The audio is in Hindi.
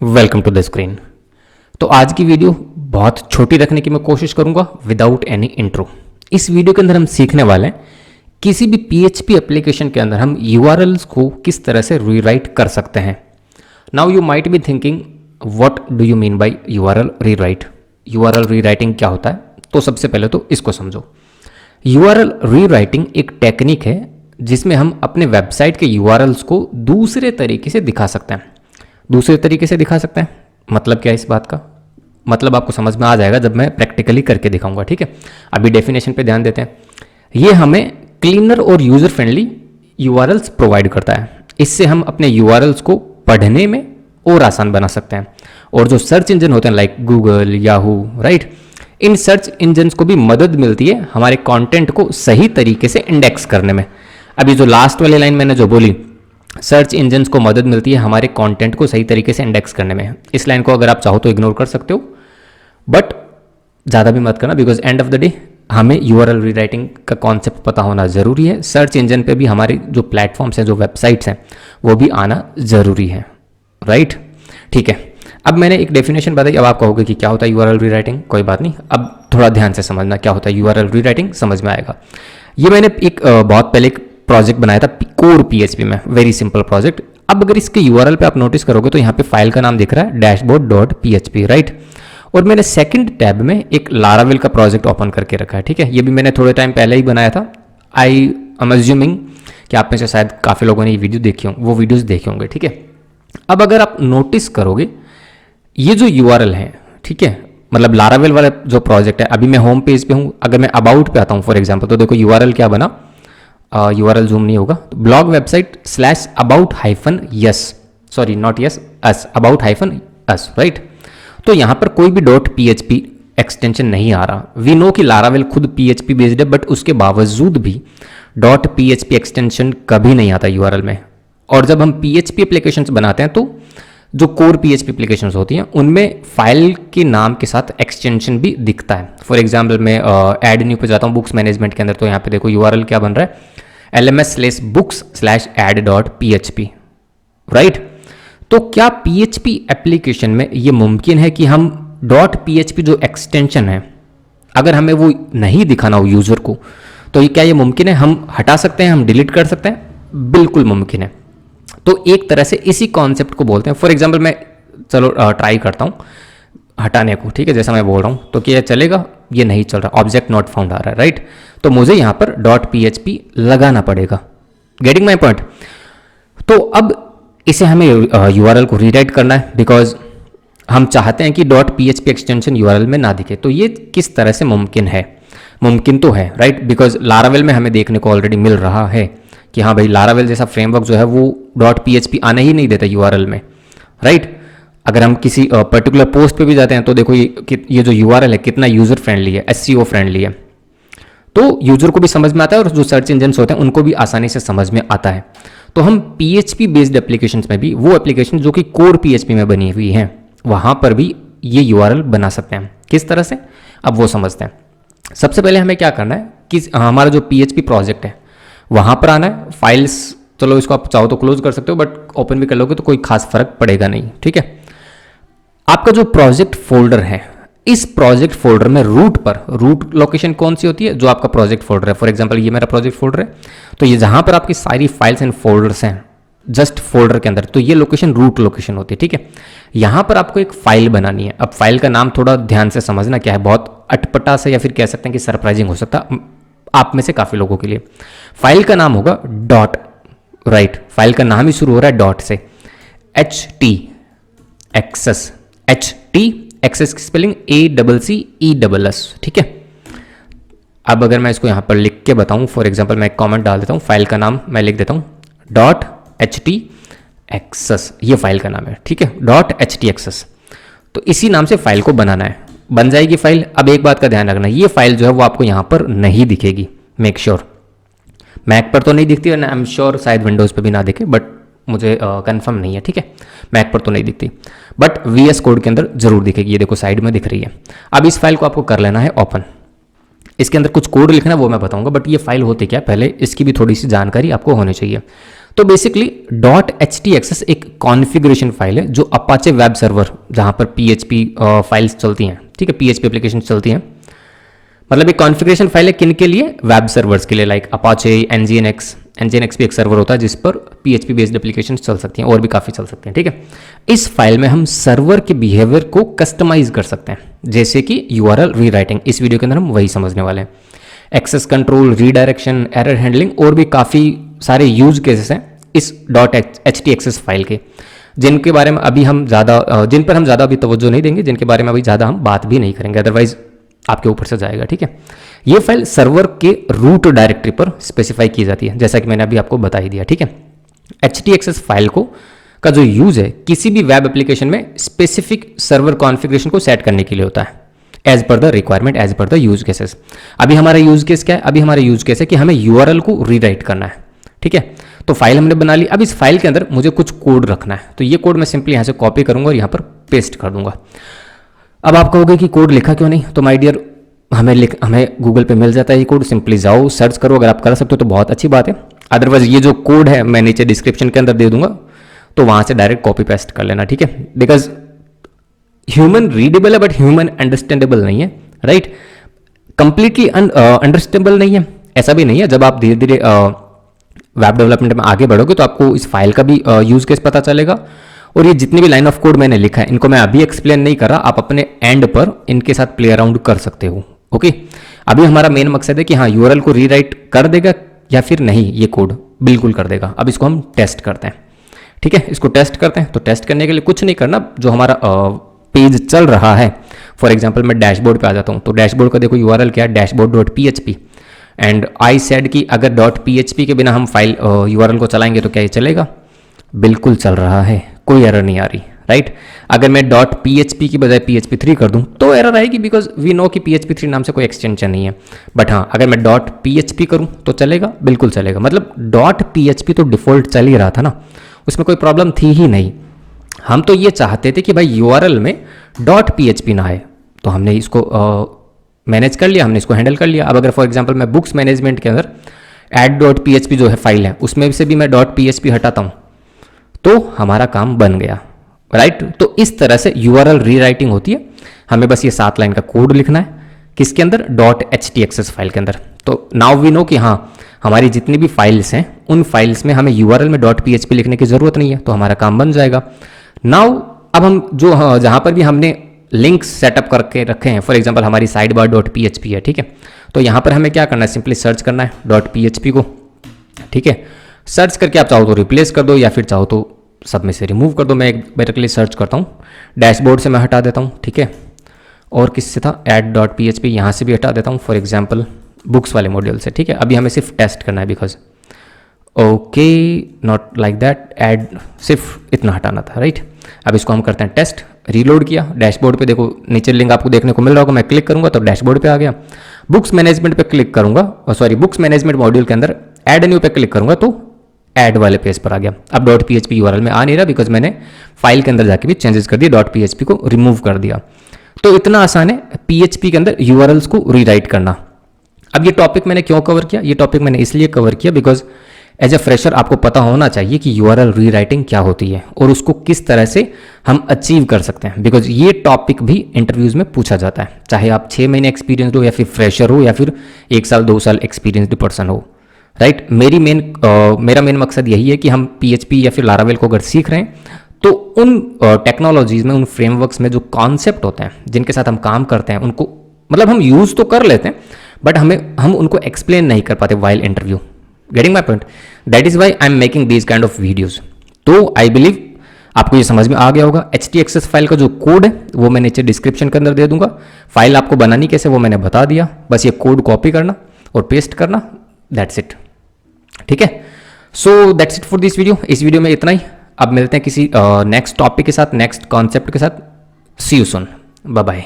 Welcome to the screen. तो आज की वीडियो बहुत छोटी रखने की मैं कोशिश करूंगा विदाउट एनी इंट्रो। इस वीडियो के अंदर हम सीखने वाले हैं किसी भी पीएचपी एप्लीकेशन के अंदर हम यूआरएल्स को किस तरह से रीराइट कर सकते हैं। Now you might be thinking what do you mean by URL rewrite. URL rewriting क्या होता है? तो सबसे पहले तो इसको समझो। यूआरएल रीराइटिंग एक टेक्निक है जिसमें हम अपने वेबसाइट के यूआरएल्स को दूसरे तरीके से दिखा सकते हैं। दूसरे तरीके से दिखा सकते हैं मतलब क्या है इस बात का? मतलब आपको समझ में आ जाएगा जब मैं प्रैक्टिकली करके दिखाऊंगा। ठीक है, अभी डेफिनेशन पे ध्यान देते हैं। ये हमें क्लीनर और यूजर फ्रेंडली यूआरएल्स प्रोवाइड करता है। इससे हम अपने यूआरएल्स को पढ़ने में और आसान बना सकते हैं। और जो सर्च इंजन होते हैं like Google, Yahoo, right, in search engines को भी मदद मिलती है हमारे कंटेंट को सही तरीके से इंडेक्स करने में। अभी जो लास्ट वाली लाइन मैंने जो बोली, सर्च इंजन्स को मदद मिलती है हमारे कंटेंट को सही तरीके से इंडेक्स करने में, इस लाइन को अगर आप चाहो तो इग्नोर कर सकते हो, बट ज़्यादा भी मत करना, because end of the day हमें यूआरएल रीराइटिंग का कॉन्सेप्ट पता होना ज़रूरी है। सर्च इंजन पे भी हमारे जो प्लेटफॉर्म्स हैं, जो वेबसाइट्स हैं, वो भी आना ज़रूरी है, राइट? ठीक है, अब मैंने एक डेफिनेशन बताई। अब आप कहोगे कि क्या होता है यूआरएल रीराइटिंग? कोई बात नहीं, अब थोड़ा ध्यान से समझना क्या होता है यूआरएल रीराइटिंग, समझ में आएगा। ये मैंने एक बहुत पहले एक प्रोजेक्ट बनाया था कोर पीएचपी में, वेरी सिंपल प्रोजेक्ट। अब अगर इसके यूआरएल पे आप नोटिस करोगे तो यहाँ पे फाइल का नाम दिख रहा है dashboard.php, राइट? और मैंने सेकंड टैब में एक लारावेल का प्रोजेक्ट ओपन करके रखा है। ठीक है, ये भी मैंने थोड़े टाइम पहले ही बनाया था। आई एम अज्यूमिंग कि आप में से शायद काफ़ी लोगों ने ये वीडियो देखी होंगे, वो वीडियोज़ देखे होंगे। ठीक है, अब अगर आप नोटिस करोगे ये जो यूआरएल है, ठीक है, मतलब लारावेल वाला जो प्रोजेक्ट है, अभी मैं होम पेज पे हूँ। अगर मैं अबाउट पे आता हूँ फॉर एग्जाम्पल, तो देखो यूआरएल क्या बना, यूआरएल जूम नहीं होगा, तो blog website slash about hyphen yes, sorry not yes us, about hyphen us, right? तो यहाँ पर कोई भी डॉट पीएचपी एक्सटेंशन नहीं आ रहा। वी नो कि लारावेल खुद पीएचपी बेस्ड है, बट उसके बावजूद भी डॉट पीएचपी एक्सटेंशन कभी नहीं आता यूआरएल में। और जब हम पीएचपी एप्लीकेशंस बनाते हैं तो जो कोर पीएचपी एप्लीकेशंस होती हैं उनमें फाइल के नाम के साथ एक्सटेंशन भी दिखता है। फॉर एग्जांपल मैं ऐड न्यू पे जाता हूँ बुक्स मैनेजमेंट के अंदर, तो यहाँ पे देखो यूआरएल क्या बन रहा है, lms/books/add.php, राइट? तो क्या पीएचपी एप्लीकेशन में ये मुमकिन है कि हम डॉट पीएचपी जो एक्सटेंशन है, अगर हमें वो नहीं दिखाना हो यूजर को, तो ये क्या ये मुमकिन है? हम हटा सकते हैं, हम डिलीट कर सकते हैं? बिल्कुल मुमकिन है। तो एक तरह से इसी कॉन्सेप्ट को बोलते हैं। फॉर एग्जाम्पल मैं चलो ट्राई करता हूँ हटाने को, ठीक है, जैसा मैं बोल रहा हूँ, तो क्या चलेगा? ये नहीं चल रहा, ऑब्जेक्ट नॉट फाउंड आ रहा है, राइट? तो मुझे यहाँ पर डॉट पीएचपी लगाना पड़ेगा। Getting my point? तो अब इसे हमें यूआरएल को रीराइट करना है, बिकॉज हम चाहते हैं कि डॉट पीएचपी एक्सटेंशन यूआरएल में ना दिखे। तो ये किस तरह से मुमकिन है? मुमकिन तो है, राइट? बिकॉज लारावेल में हमें देखने को ऑलरेडी मिल रहा है कि हाँ भाई, लारावेल जैसा फ्रेमवर्क जो है वो डॉट पीएचपी आने ही नहीं देता यूआरएल में, राइट? अगर हम किसी पर्टिकुलर पोस्ट पे भी जाते हैं तो देखो ये जो यूआरएल है कितना यूजर फ्रेंडली है, एसईओ फ्रेंडली है, तो यूजर को भी समझ में आता है और जो सर्च इंजन्स होते हैं उनको भी आसानी से समझ में आता है। तो हम पीएचपी बेस्ड एप्लीकेशंस में भी, वो एप्लीकेशन जो कि कोर पीएचपी में बनी हुई हैं, वहां पर भी ये यूआरएल बना सकते हैं। किस तरह से? अब वो समझते हैं। सबसे पहले हमें क्या करना है कि हमारा जो पीएचपी प्रोजेक्ट है वहां पर आना है। फाइल्स, चलो इसको आप चाहो तो क्लोज कर सकते हो, बट ओपन भी कर लोगे तो कोई खास फर्क पड़ेगा नहीं, ठीक है? आपका जो प्रोजेक्ट फोल्डर है, इस प्रोजेक्ट फोल्डर में रूट पर, रूट लोकेशन कौन सी होती है? जो आपका प्रोजेक्ट फोल्डर है। फॉर एग्जांपल ये मेरा प्रोजेक्ट फोल्डर है, तो ये जहां पर आपकी सारी फाइल्स एंड फोल्डर्स हैं जस्ट फोल्डर के अंदर, तो ये लोकेशन रूट लोकेशन होती है, ठीक है? यहां पर आपको एक फाइल बनानी है। अब फाइल का नाम थोड़ा ध्यान से समझना क्या है, बहुत अटपटा सा या फिर कह सकते हैं कि सरप्राइजिंग हो सकता है आप में से काफी लोगों के लिए। फाइल का नाम होगा डॉट, राइट? फाइल का नाम ही शुरू हो रहा है डॉट से, HT एक्सेस, HT एक्सेस की स्पेलिंग ACCESS, ठीक है? अब अगर मैं इसको यहां पर लिख के बताऊं, फॉर एग्जांपल मैं एक कमेंट डाल देता हूं, फाइल का नाम मैं लिख देता हूं डॉट HT एक्सेस, ये फाइल का नाम है, ठीक है? Dot HT access. तो इसी नाम से फाइल को बनाना है, बन जाएगी फाइल। अब एक बात का ध्यान रखना, ये फाइल जो है वो आपको यहां पर नहीं दिखेगी, मेक श्योर। मैक पर तो नहीं दिखती और आई एम श्योर शायद विंडोज़ पे भी ना दिखे, बट मुझे कंफर्म नहीं है, ठीक है? मैक पर तो नहीं दिखती, बट VS कोड के अंदर जरूर दिखेगी। ये देखो साइड में दिख रही है। अब इस फाइल को आपको कर लेना है ओपन। इसके अंदर कुछ कोड लिखना है वो मैं बताऊंगा, बट ये फाइल होती क्या है पहले इसकी भी थोड़ी सी जानकारी आपको होनी चाहिए। तो बेसिकली डॉट .htxs एक कॉन्फ़िगरेशन फाइल है जो अपाचे वेब सर्वर जहां पर PHP फाइल्स चलती हैं, ठीक है, PHP एप्लीकेशन चलती हैं, मतलब एक कॉन्फ़िगरेशन फाइल है किन के लिए, वेब सर्वर्स के लिए, लाइक अपाचे, nginx भी एक सर्वर होता है जिस पर PHP बेस्ड एप्लीकेशन चल सकती हैं और भी काफ़ी चल सकते हैं, ठीक है। इस फाइल में हम सर्वर के बिहेवियर को कस्टमाइज कर सकते हैं, जैसे कि URL रीराइटिंग। इस वीडियो के अंदर हम वही समझने वाले हैं। Access control, redirection, error handling और भी काफ़ी सारे यूज केसेस हैं इस डॉट .htxs फाइल के, जिनके बारे में अभी हम ज़्यादा जिन पर हम ज़्यादा अभी तवज्जो नहीं देंगे, जिनके बारे में अभी ज़्यादा हम बात भी नहीं करेंगे, अदरवाइज आपके ऊपर से जाएगा, ठीक है। ये फाइल सर्वर के रूट डायरेक्टरी पर स्पेसिफाई की जाती है, जैसा कि मैंने अभी आपको बता ही दिया, ठीक है। htxs फाइल को का जो यूज है किसी भी वेब एप्लीकेशन में स्पेसिफिक सर्वर कॉन्फ़िगरेशन को सेट करने के लिए होता है, as per the requirement, as per the use cases. अभी हमारा यूज केस क्या है, अभी हमारा यूज केस है कि हमें URL को रीराइट करना है, ठीक है। तो फाइल हमने बना ली, अब इस फाइल के अंदर मुझे कुछ कोड रखना है, तो ये कोड मैं सिंपली यहाँ से कॉपी करूंगा और यहाँ पर पेस्ट कर दूंगा। अब आप कहोगे कि कोड लिखा क्यों नहीं, तो माय डियर हमें गूगल पे मिल जाता है ये कोड, सिंपली जाओ सर्च करो, अगर आप कर सकते हो तो बहुत अच्छी बात है, अदरवाइज ये जो कोड है मैं नीचे डिस्क्रिप्शन के अंदर दे दूंगा, तो वहाँ से डायरेक्ट कॉपी पेस्ट कर लेना, ठीक है। बिकॉज ह्यूमन रीडेबल है बट ह्यूमन अंडरस्टैंडेबल नहीं है, राइट, कंप्लीटली अंडरस्टैंडेबल नहीं है, ऐसा भी नहीं है। जब आप धीरे धीरे वेब डेवलपमेंट में आगे बढ़ोगे तो आपको इस फाइल का भी यूज केस पता चलेगा, और ये जितनी भी लाइन ऑफ कोड मैंने लिखा है इनको मैं अभी एक्सप्लेन नहीं कर रहा, आप अपने एंड पर इनके साथ प्ले अराउंड कर सकते हो, ओके। अभी हमारा मेन मकसद है कि हाँ URL को रीराइट कर देगा या फिर नहीं, ये कोड बिल्कुल कर देगा। अब इसको हम टेस्ट करते हैं, ठीक है, इसको टेस्ट करते हैं। तो टेस्ट करने के लिए कुछ नहीं करना, जो हमारा पेज चल रहा है, फॉर एग्जाम्पल मैं डैशबोर्ड पे आ जाता हूँ, तो डैशबोर्ड का देखो URL क्या है, dashboard.php, एंड आई सेड कि अगर .php के बिना हम फाइल URL को चलाएंगे तो क्या ये चलेगा, बिल्कुल चल रहा है, कोई एरर नहीं आ रही, राइट। अगर मैं .php की बजाय PHP3 कर दूं तो एरर आएगी, बिकॉज वी नो कि PHP3 नाम से कोई एक्सटेंशन नहीं है, बट हाँ अगर मैं .php करूं तो चलेगा, बिल्कुल चलेगा। मतलब .php तो डिफॉल्ट चल ही रहा था ना, उसमें कोई प्रॉब्लम थी ही नहीं। हम तो ये चाहते थे कि भाई URL में .php ना आए, तो हमने इसको मैनेज कर लिया, हमने इसको हैंडल कर लिया। अब अगर फॉर एग्जांपल मैं बुक्स मैनेजमेंट के अंदर add.php जो है फाइल है उसमें से भी मैं .php हटाता हूँ तो हमारा काम बन गया, राइट। तो इस तरह से URL रीराइटिंग होती है। हमें बस ये 7 लाइन का कोड लिखना है, किसके अंदर, .htxs फाइल के अंदर। तो नाउ वी नो कि हाँ हमारी जितनी भी फाइल्स हैं उन फाइल्स में हमें URL में .php लिखने की ज़रूरत नहीं है, तो हमारा काम बन जाएगा। नाउ अब हम जो जहाँ पर भी हमने लिंक्स सेटअप करके रखे हैं, फॉर एग्जांपल हमारी साइड बार .php है, ठीक है, तो यहाँ पर हमें क्या करना है, सिंपली सर्च करना है .php को, ठीक है। सर्च करके आप चाहो तो रिप्लेस कर दो या फिर चाहो तो सब में से रिमूव कर दो। मैं एक बार के लिए सर्च करता हूँ, डैशबोर्ड से मैं हटा देता हूँ, ठीक है, और किससे था, add.php, यहाँ से भी हटा देता हूँ, फॉर एग्जांपल बुक्स वाले मॉड्यूल से, ठीक है। अभी हमें सिर्फ टेस्ट करना है, because okay not like that, add सिर्फ इतना हटाना था, राइट। अब इसको हम करते हैं टेस्ट, रीलोड किया, डैशबोर्ड पे देखो नीचे लिंक आपको देखने को मिल रहा होगा, मैं क्लिक करूंगा तो डैशबोर्ड पे आ गया। बुक्स मैनेजमेंट पे क्लिक करूंगा, सॉरी बुक्स मैनेजमेंट मॉड्यूल के अंदर ऐड न्यू पे क्लिक करूंगा तो ऐड वाले पेज पर आ गया। अब .php URL में आ नहीं रहा, बिकॉज मैंने फाइल के अंदर जाके भी चेंजेस कर दिए, .php को रिमूव कर दिया। तो इतना आसान है PHP के अंदर URLs को रीराइट करना। अब ये टॉपिक मैंने क्यों कवर किया, ये टॉपिक मैंने इसलिए कवर किया बिकॉज एज ए फ्रेशर आपको पता होना चाहिए कि URL रीराइटिंग क्या होती है और उसको किस तरह से हम अचीव कर सकते हैं, बिकॉज ये टॉपिक भी इंटरव्यूज में पूछा जाता है, चाहे आप 6 महीने एक्सपीरियंसड हो या फिर फ्रेशर हो या फिर 1 साल 2 साल एक्सपीरियंसड पर्सन हो, राइट। मेरा मेन मकसद यही है कि हम PHP या फिर लारावेल को अगर सीख रहे हैं तो उन टेक्नोलॉजीज में, उन फ्रेमवर्क्स में जो कॉन्सेप्ट होते हैं जिनके साथ हम काम करते हैं उनको मतलब हम यूज़ तो कर लेते हैं बट हम उनको एक्सप्लेन नहीं कर पाते while interview. Getting my point, that is why I am making these kind of videos. तो आई बिलीव आपको ये समझ में आ गया होगा। HTXS फाइल का जो कोड है वो मैं नीचे डिस्क्रिप्शन के अंदर दे दूंगा। फाइल आपको बनानी कैसे वो मैंने बता दिया, बस ये कोड कॉपी करना और पेस्ट करना, दैट्स इट, ठीक है। So that's it for this video. इस वीडियो में इतना ही, अब मिलते हैं किसी नेक्स्ट टॉपिक के साथ, नेक्स्ट कॉन्सेप्ट के साथ। सी यू सून, बाय बाय।